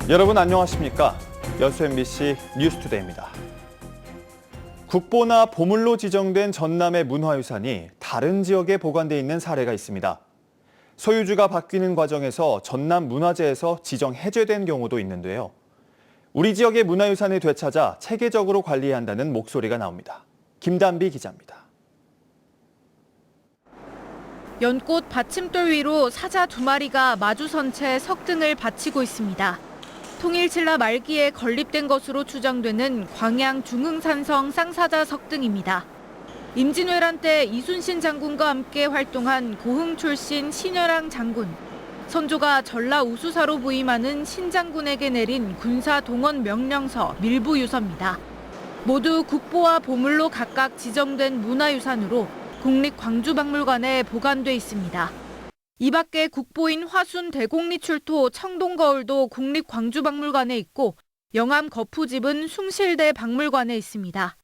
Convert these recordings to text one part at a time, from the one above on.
여러분 안녕하십니까? 여수 MBC 뉴스투데이입니다. 국보나 보물로 지정된 전남의 문화유산이 다른 지역에 보관돼 있는 사례가 있습니다. 소유주가 바뀌는 과정에서 전남 문화재에서 지정 해제된 경우도 있는데요. 우리 지역의 문화유산을 되찾아 체계적으로 관리해야 한다는 목소리가 나옵니다. 김단비 기자입니다. 연꽃 받침돌 위로 사자 2마리가 마주선 채 석등을 바치고 있습니다. 통일신라 말기에 건립된 것으로 추정되는 광양 중흥산성 쌍사자 석등입니다. 임진왜란 때 이순신 장군과 함께 활동한 고흥 출신 신여랑 장군, 선조가 전라 우수사로 부임하는 신장군에게 내린 군사 동원 명령서 밀부유서입니다. 모두 국보와 보물로 각각 지정된 문화유산으로 국립광주박물관에 보관돼 있습니다. 이 밖에 국보인 화순 대곡리출토 청동거울도 국립광주박물관에 있고 영암 거푸집은 숭실대 박물관에 있습니다.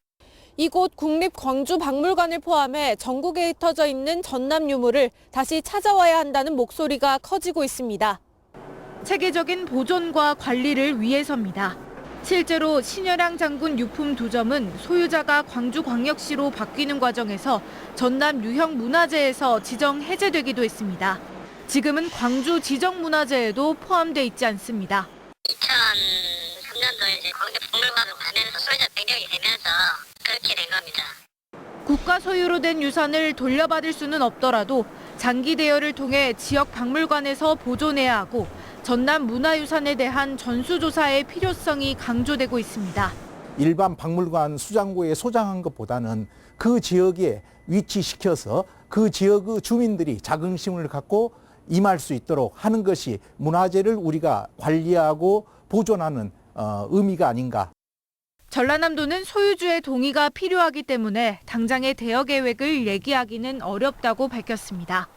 이곳 국립광주박물관을 포함해 전국에 흩어져 있는 전남 유물을 다시 찾아와야 한다는 목소리가 커지고 있습니다. 체계적인 보존과 관리를 위해서입니다. 실제로 신여랑 장군 유품 2점은 소유자가 광주광역시로 바뀌는 과정에서 전남 유형 문화재에서 지정 해제되기도 했습니다. 지금은 광주 지정문화재에도 포함돼 있지 않습니다. 2003년도에 광주박물관으로 가면서 소유자 변경이 되면서 그렇게 된 겁니다. 국가 소유로 된 유산을 돌려받을 수는 없더라도 장기 대여를 통해 지역 박물관에서 보존해야 하고 전남 문화유산에 대한 전수조사의 필요성이 강조되고 있습니다. 일반 박물관 수장고에 소장한 것보다는 그 지역에 위치시켜서 그 지역의 주민들이 자긍심을 갖고 임할 수 있도록 하는 것이 문화재를 우리가 관리하고 보존하는 의미가 아닌가. 전라남도는 소유주의 동의가 필요하기 때문에 당장의 대여 계획을 얘기하기는 어렵다고 밝혔습니다.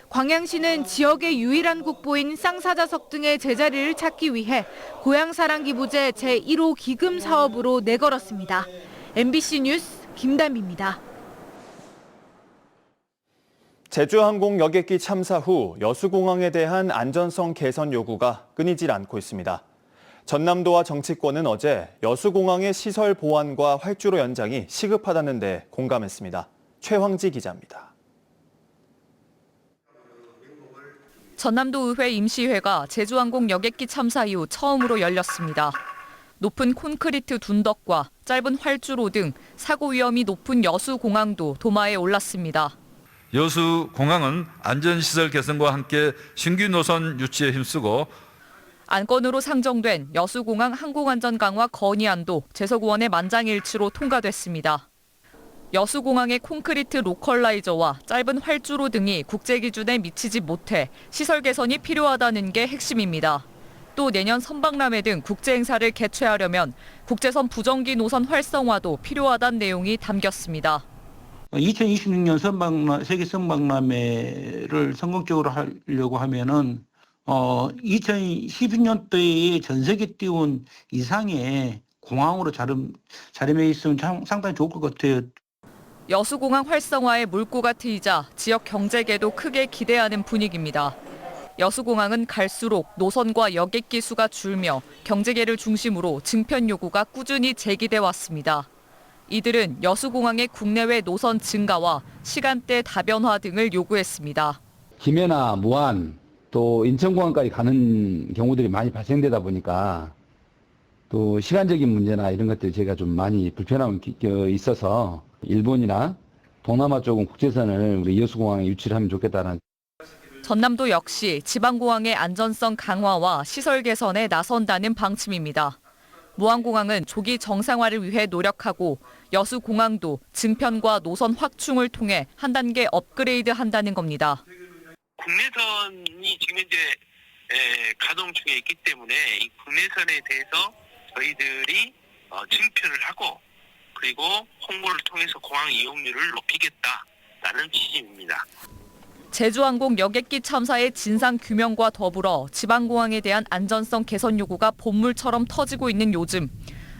광양시는 지역의 유일한 국보인 쌍사자석 등의 제자리를 찾기 위해 고향사랑기부제 제1호 기금 사업으로 내걸었습니다. MBC 뉴스 김단비입니다. 제주항공 여객기 참사 후 여수공항에 대한 안전성 개선 요구가 끊이질 않고 있습니다. 전남도와 정치권은 어제 여수공항의 시설 보완과 활주로 연장이 시급하다는 데 공감했습니다. 최황지 기자입니다. 전남도 의회 임시회가 제주항공 여객기 참사 이후 처음으로 열렸습니다. 높은 콘크리트 둔덕과 짧은 활주로 등 사고 위험이 높은 여수공항도 도마에 올랐습니다. 여수공항은 안전시설 개선과 함께 신규 노선 유치에 힘쓰고 안건으로 상정된 여수공항 항공안전 강화 건의안도 재석의원의 만장일치로 통과됐습니다. 여수공항의 콘크리트 로컬라이저와 짧은 활주로 등이 국제 기준에 미치지 못해 시설 개선이 필요하다는 게 핵심입니다. 또 내년 선박람회 등 국제 행사를 개최하려면 국제선 부정기 노선 활성화도 필요하다는 내용이 담겼습니다. 2026년 세계 선박람회를 성공적으로 하려고 하면은 2012년도에 전 세계 띄운 이상의 공항으로 자리매김 있으면 상당히 좋을 것 같아요. 여수공항 활성화에 물꼬가 트이자 지역 경제계도 크게 기대하는 분위기입니다. 여수공항은 갈수록 노선과 여객기 수가 줄며 경제계를 중심으로 증편 요구가 꾸준히 제기돼 왔습니다. 이들은 여수공항의 국내외 노선 증가와 시간대 다변화 등을 요구했습니다. 김해나 무안 또 인천공항까지 가는 경우들이 많이 발생되다 보니까 또 시간적인 문제나 이런 것들이 제가 좀 많이 불편함이 있어서 일본이나 동남아 쪽은 국제선을 우리 여수공항에 유치를 하면 좋겠다는. 전남도 역시 지방공항의 안전성 강화와 시설 개선에 나선다는 방침입니다. 무안공항은 조기 정상화를 위해 노력하고 여수공항도 증편과 노선 확충을 통해 한 단계 업그레이드한다는 겁니다. 국내선이 지금 현재 가동 중에 있기 때문에 이 국내선에 대해서 저희들이 증편을 하고 그리고 홍보를 통해서 공항 이용률을 높이겠다라는 취지입니다. 제주항공 여객기 참사의 진상 규명과 더불어 지방공항에 대한 안전성 개선 요구가 본물처럼 터지고 있는 요즘,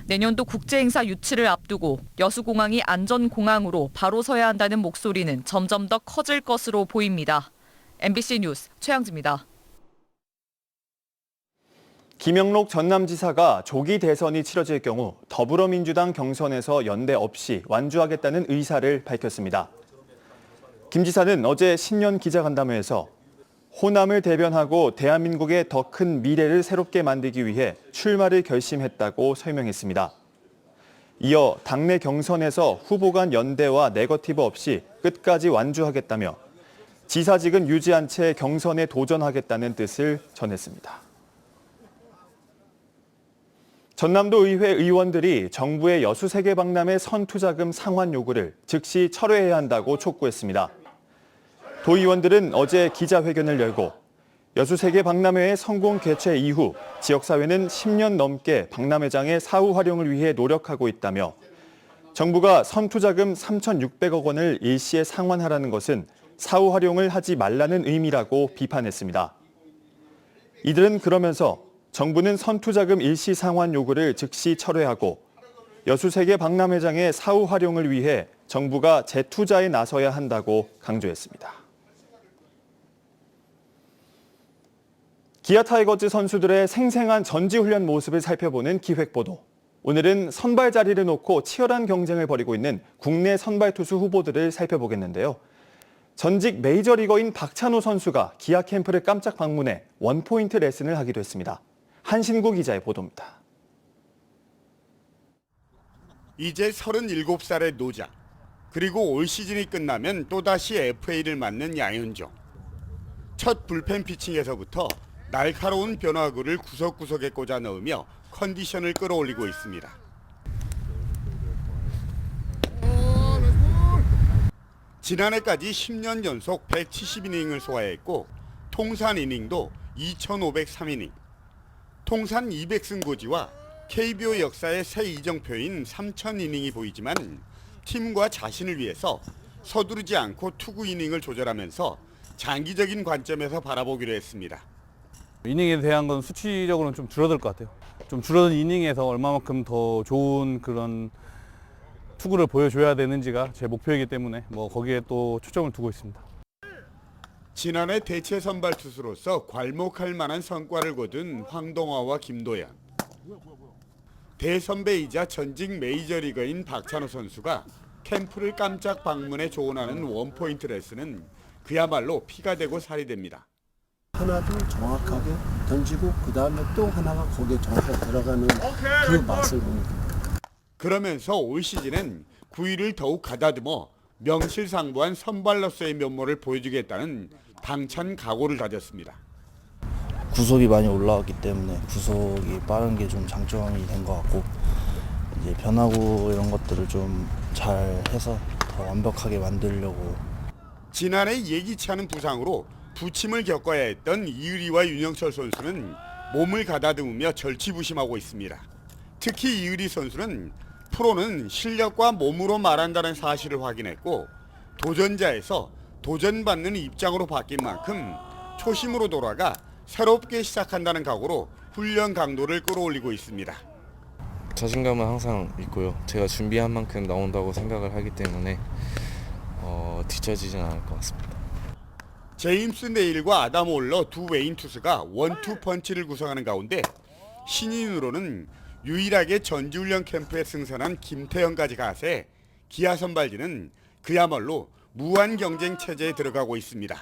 내년도 국제행사 유치를 앞두고 여수공항이 안전공항으로 바로 서야 한다는 목소리는 점점 더 커질 것으로 보입니다. MBC 뉴스 최양지입니다. 김영록 전남지사가 조기 대선이 치러질 경우 더불어민주당 경선에서 연대 없이 완주하겠다는 의사를 밝혔습니다. 김 지사는 어제 신년 기자간담회에서 호남을 대변하고 대한민국의 더 큰 미래를 새롭게 만들기 위해 출마를 결심했다고 설명했습니다. 이어 당내 경선에서 후보 간 연대와 네거티브 없이 끝까지 완주하겠다며 지사직은 유지한 채 경선에 도전하겠다는 뜻을 전했습니다. 전남도 의회 의원들이 정부의 여수 세계 박람회 선투자금 상환 요구를 즉시 철회해야 한다고 촉구했습니다. 도의원들은 어제 기자회견을 열고 여수 세계 박람회의 성공 개최 이후 지역사회는 10년 넘게 박람회장의 사후 활용을 위해 노력하고 있다며 정부가 선투자금 3,600억 원을 일시에 상환하라는 것은 사후 활용을 하지 말라는 의미라고 비판했습니다. 이들은 그러면서 정부는 선투자금 일시 상환 요구를 즉시 철회하고 여수 세계 박람회장의 사후 활용을 위해 정부가 재투자에 나서야 한다고 강조했습니다. 기아 타이거즈 선수들의 생생한 전지훈련 모습을 살펴보는 기획보도. 오늘은 선발 자리를 놓고 치열한 경쟁을 벌이고 있는 국내 선발 투수 후보들을 살펴보겠는데요. 전직 메이저리거인 박찬호 선수가 기아 캠프를 깜짝 방문해 원포인트 레슨을 하기도 했습니다. 한신구 기자의 보도입니다. 이제 37살의 노자, 그리고 올 시즌이 끝나면 또다시 FA를 맞는 양현종. 첫 불펜 피칭에서부터 날카로운 변화구를 구석구석에 꽂아 넣으며 컨디션을 끌어올리고 있습니다. 지난해까지 10년 연속 170이닝을 소화했고 통산 이닝도 2,503이닝. 통산 200승 고지와 KBO 역사의 새 이정표인 3,000이닝이 보이지만 팀과 자신을 위해서 서두르지 않고 투구 이닝을 조절하면서 장기적인 관점에서 바라보기로 했습니다. 이닝에 대한 건 수치적으로는 좀 줄어들 것 같아요. 좀 줄어든 이닝에서 얼마만큼 더 좋은 그런 투구를 보여줘야 되는지가 제 목표이기 때문에 거기에 또 초점을 두고 있습니다. 지난해 대체 선발 투수로서 괄목할 만한 성과를 거둔 황동화와 김도현. 대선배이자 전직 메이저리거인 박찬호 선수가 캠프를 깜짝 방문해 조언하는 원포인트 레슨은 그야말로 피가 되고 살이 됩니다. 하나도 정확하게 던지고 그 다음에 또 하나가 거기에 정확하게 들어가는 그 맛을 보는 겁니다. 그러면서 올 시즌엔 9위를 더욱 가다듬어 명실상부한 선발로서의 면모를 보여주겠다는 당찬 각오를 다졌습니다. 구속이 많이 올라왔기 때문에 구속이 빠른 게 좀 장점이 된 것 같고 이제 변화구 이런 것들을 좀 잘 해서 더 완벽하게 만들려고. 지난해 예기치 않은 부상으로 부침을 겪어야 했던 이의리와 윤영철 선수는 몸을 가다듬으며 절치부심하고 있습니다. 특히 이의리 선수는 프로는 실력과 몸으로 말한다는 사실을 확인했고 도전자에서 도전받는 입장으로 바뀐 만큼 초심으로 돌아가 새롭게 시작한다는 각오로 훈련 강도를 끌어올리고 있습니다. 자신감은 항상 있고요. 제가 준비한 만큼 나온다고 생각을 하기 때문에 뒤처지진 않을 것 같습니다. 제임스 네일과 아담 올러 두 외인 투수가 원투 펀치를 구성하는 가운데 신인으로는 유일하게 전지훈련 캠프에 승선한 김태형까지 가세 기아 선발진은 그야말로 무한 경쟁 체제에 들어가고 있습니다.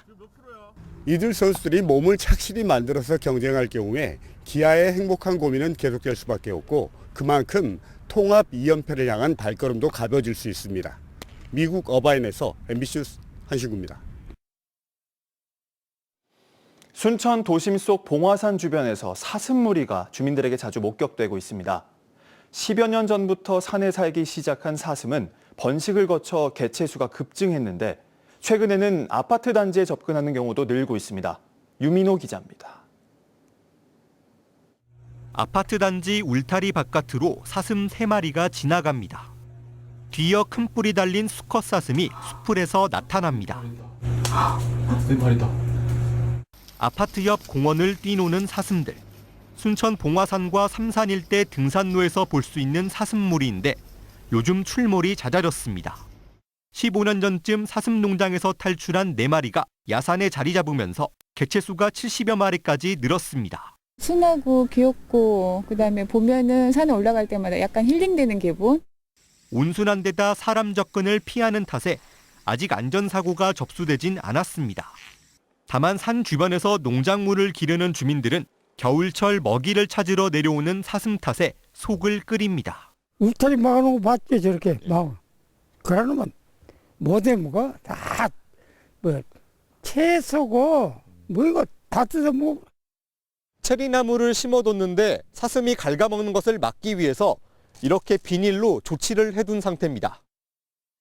이들 선수들이 몸을 착실히 만들어서 경쟁할 경우에 기아의 행복한 고민은 계속될 수밖에 없고 그만큼 통합 2연패를 향한 발걸음도 가벼워질 수 있습니다. 미국 어바인에서 MBC 뉴스 한신구입니다. 순천 도심 속 봉화산 주변에서 사슴무리가 주민들에게 자주 목격되고 있습니다. 10여 년 전부터 산에 살기 시작한 사슴은 번식을 거쳐 개체수가 급증했는데 최근에는 아파트 단지에 접근하는 경우도 늘고 있습니다. 유민호 기자입니다. 아파트 단지 울타리 바깥으로 사슴 3마리가 지나갑니다. 뒤이어 큰 뿔이 달린 수컷 사슴이 수풀에서 나타납니다. 아파트 옆 공원을 뛰노는 사슴들. 순천 봉화산과 삼산 일대 등산로에서 볼 수 있는 사슴무리인데 요즘 출몰이 잦아졌습니다. 15년 전쯤 사슴 농장에서 탈출한 4마리가 야산에 자리 잡으면서 개체수가 70여 마리까지 늘었습니다. 순하고 귀엽고 그다음에 보면은 산에 올라갈 때마다 약간 힐링되는 기분? 온순한 데다 사람 접근을 피하는 탓에 아직 안전사고가 접수되진 않았습니다. 다만 산 주변에서 농작물을 기르는 주민들은 겨울철 먹이를 찾으러 내려오는 사슴 탓에 속을 끓입니다. 울타리 막아놓은 거 봤지 저렇게 막 그러면 뭐대 뭐가 다 뭐 채소고 뭐 이거 다 뜯어 먹고. 체리나무를 심어뒀는데 사슴이 갉아먹는 것을 막기 위해서 이렇게 비닐로 조치를 해둔 상태입니다.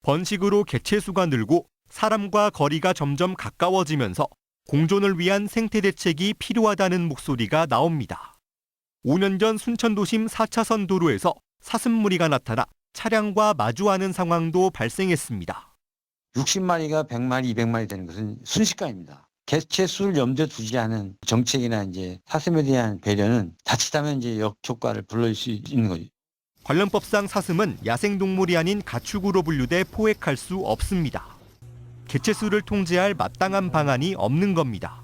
번식으로 개체수가 늘고 사람과 거리가 점점 가까워지면서 공존을 위한 생태 대책이 필요하다는 목소리가 나옵니다. 5년 전 순천도심 4차선 도로에서 사슴무리가 나타나 차량과 마주하는 상황도 발생했습니다. 60마리가 100마리, 200마리 되는 것은 순식간입니다. 개체수를 염두에 두지 않은 정책이나 이제 사슴에 대한 배려는 자칫하면 이제 역효과를 불러올 수 있는 거죠. 관련법상 사슴은 야생동물이 아닌 가축으로 분류돼 포획할 수 없습니다. 개체수를 통제할 마땅한 방안이 없는 겁니다.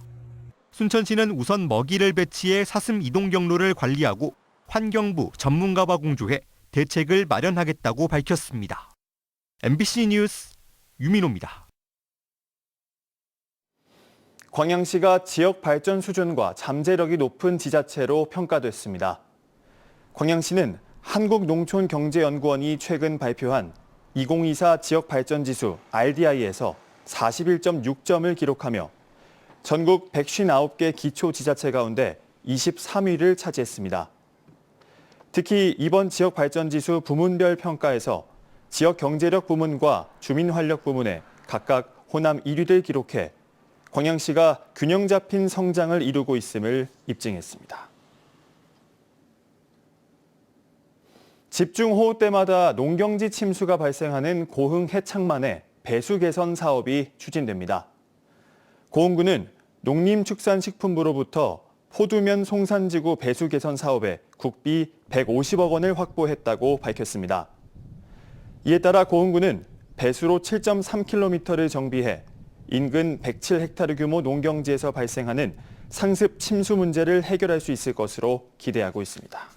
순천시는 우선 먹이를 배치해 사슴 이동 경로를 관리하고 환경부 전문가와 공조해 대책을 마련하겠다고 밝혔습니다. MBC 뉴스 유민호입니다. 광양시가 지역 발전 수준과 잠재력이 높은 지자체로 평가됐습니다. 광양시는 한국농촌경제연구원이 최근 발표한 2024 지역발전지수 RDI에서 41.6점을 기록하며 전국 159개 기초지자체 가운데 23위를 차지했습니다. 특히 이번 지역발전지수 부문별 평가에서 지역경제력 부문과 주민활력 부문에 각각 호남 1위를 기록해 광양시가 균형 잡힌 성장을 이루고 있음을 입증했습니다. 집중호우 때마다 농경지 침수가 발생하는 고흥 해창만의 배수 개선 사업이 추진됩니다. 고흥군은 농림축산식품부로부터 포두면 송산지구 배수 개선 사업에 국비 150억 원을 확보했다고 밝혔습니다. 이에 따라 고흥군은 배수로 7.3km를 정비해 인근 107헥타르 규모 농경지에서 발생하는 상습 침수 문제를 해결할 수 있을 것으로 기대하고 있습니다.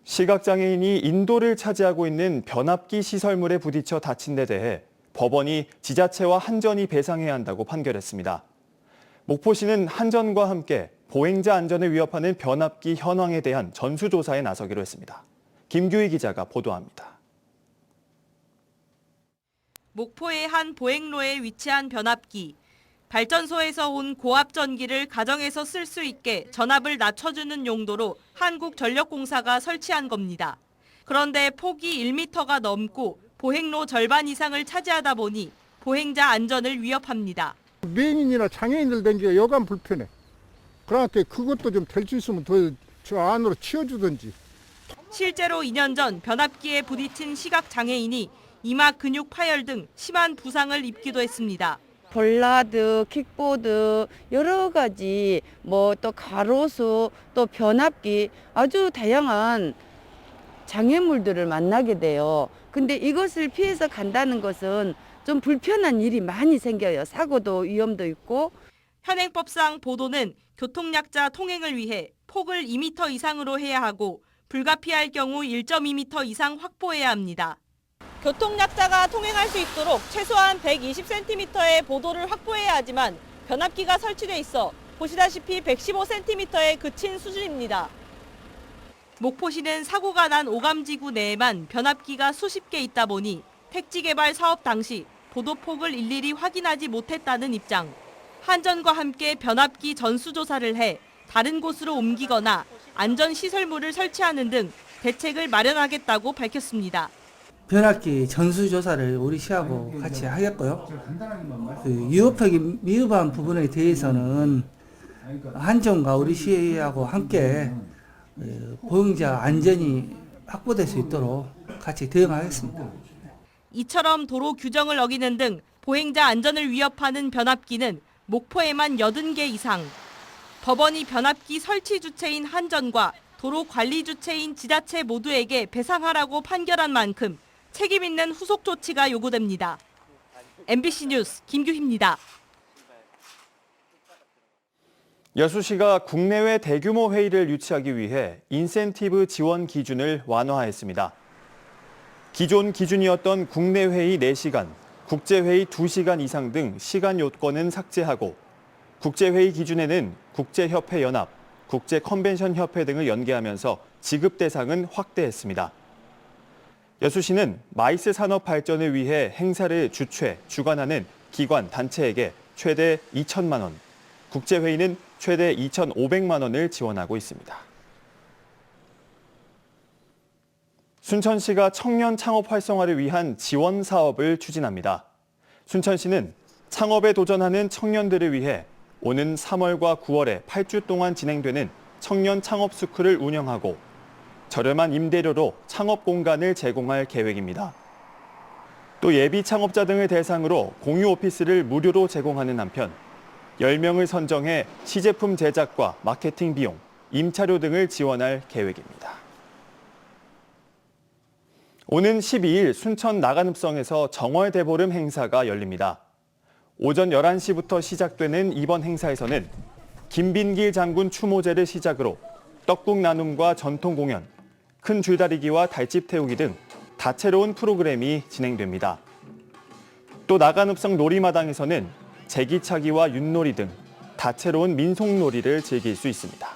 시각장애인이 인도를 차지하고 있는 변압기 시설물에 부딪혀 다친 데 대해 법원이 지자체와 한전이 배상해야 한다고 판결했습니다. 목포시는 한전과 함께 보행자 안전을 위협하는 변압기 현황에 대한 전수조사에 나서기로 했습니다. 김규희 기자가 보도합니다. 목포의 한 보행로에 위치한 변압기. 발전소에서 온 고압 전기를 가정에서 쓸 수 있게 전압을 낮춰주는 용도로 한국전력공사가 설치한 겁니다. 그런데 폭이 1m가 넘고 보행로 절반 이상을 차지하다 보니 보행자 안전을 위협합니다. 미행인이나 장애인들 댕기가 여간 불편해. 그러니까 그것도 좀 될 수 있으면 더 저 안으로 치워주든지. 실제로 2년 전 변압기에 부딪힌 시각장애인이 이마 근육 파열 등 심한 부상을 입기도 했습니다. 볼라드, 킥보드 여러 가지 뭐 또 가로수 또 변압기 아주 다양한 장애물들을 만나게 돼요. 근데 이것을 피해서 간다는 것은 좀 불편한 일이 많이 생겨요. 사고도 위험도 있고. 현행법상 보도는 교통약자 통행을 위해 폭을 2m 이상으로 해야 하고 불가피할 경우 1.2m 이상 확보해야 합니다. 교통약자가 통행할 수 있도록 최소한 120cm의 보도를 확보해야 하지만 변압기가 설치돼 있어 보시다시피 115cm에 그친 수준입니다. 목포시는 사고가 난 오감지구 내에만 변압기가 수십 개 있다 보니 택지 개발 사업 당시 보도폭을 일일이 확인하지 못했다는 입장. 한전과 함께 변압기 전수조사를 해 다른 곳으로 옮기거나 안전시설물을 설치하는 등 대책을 마련하겠다고 밝혔습니다. 변압기 전수조사를 우리 시하고 같이 하겠고요. 위협한 부분에 대해서는 한전과 우리 시하고 함께 보행자 안전이 확보될 수 있도록 같이 대응하겠습니다. 이처럼 도로 규정을 어기는 등 보행자 안전을 위협하는 변압기는 목포에만 80개 이상. 법원이 변압기 설치 주체인 한전과 도로 관리 주체인 지자체 모두에게 배상하라고 판결한 만큼 책임 있는 후속 조치가 요구됩니다. MBC 뉴스 김규희입니다. 여수시가 국내외 대규모 회의를 유치하기 위해 인센티브 지원 기준을 완화했습니다. 기존 기준이었던 국내 회의 4시간, 국제회의 2시간 이상 등 시간 요건은 삭제하고 국제회의 기준에는 국제협회연합, 국제컨벤션협회 등을 연계하면서 지급 대상은 확대했습니다. 여수시는 마이스 산업 발전을 위해 행사를 주관하는 기관, 단체에게 최대 2천만 원, 국제회의는 최대 2,500만 원을 지원하고 있습니다. 순천시가 청년 창업 활성화를 위한 지원 사업을 추진합니다. 순천시는 창업에 도전하는 청년들을 위해 오는 3월과 9월에 8주 동안 진행되는 청년 창업 스쿨을 운영하고 저렴한 임대료로 창업 공간을 제공할 계획입니다. 또 예비 창업자 등을 대상으로 공유 오피스를 무료로 제공하는 한편 10명을 선정해 시제품 제작과 마케팅 비용, 임차료 등을 지원할 계획입니다. 오는 12일 순천 나간읍성에서 정월대보름 행사가 열립니다. 오전 11시부터 시작되는 이번 행사에서는 김빈길 장군 추모제를 시작으로 떡국 나눔과 전통 공연, 큰 줄다리기와 달집 태우기 등 다채로운 프로그램이 진행됩니다. 또 나간읍성 놀이마당에서는 제기차기와 윷놀이 등 다채로운 민속놀이를 즐길 수 있습니다.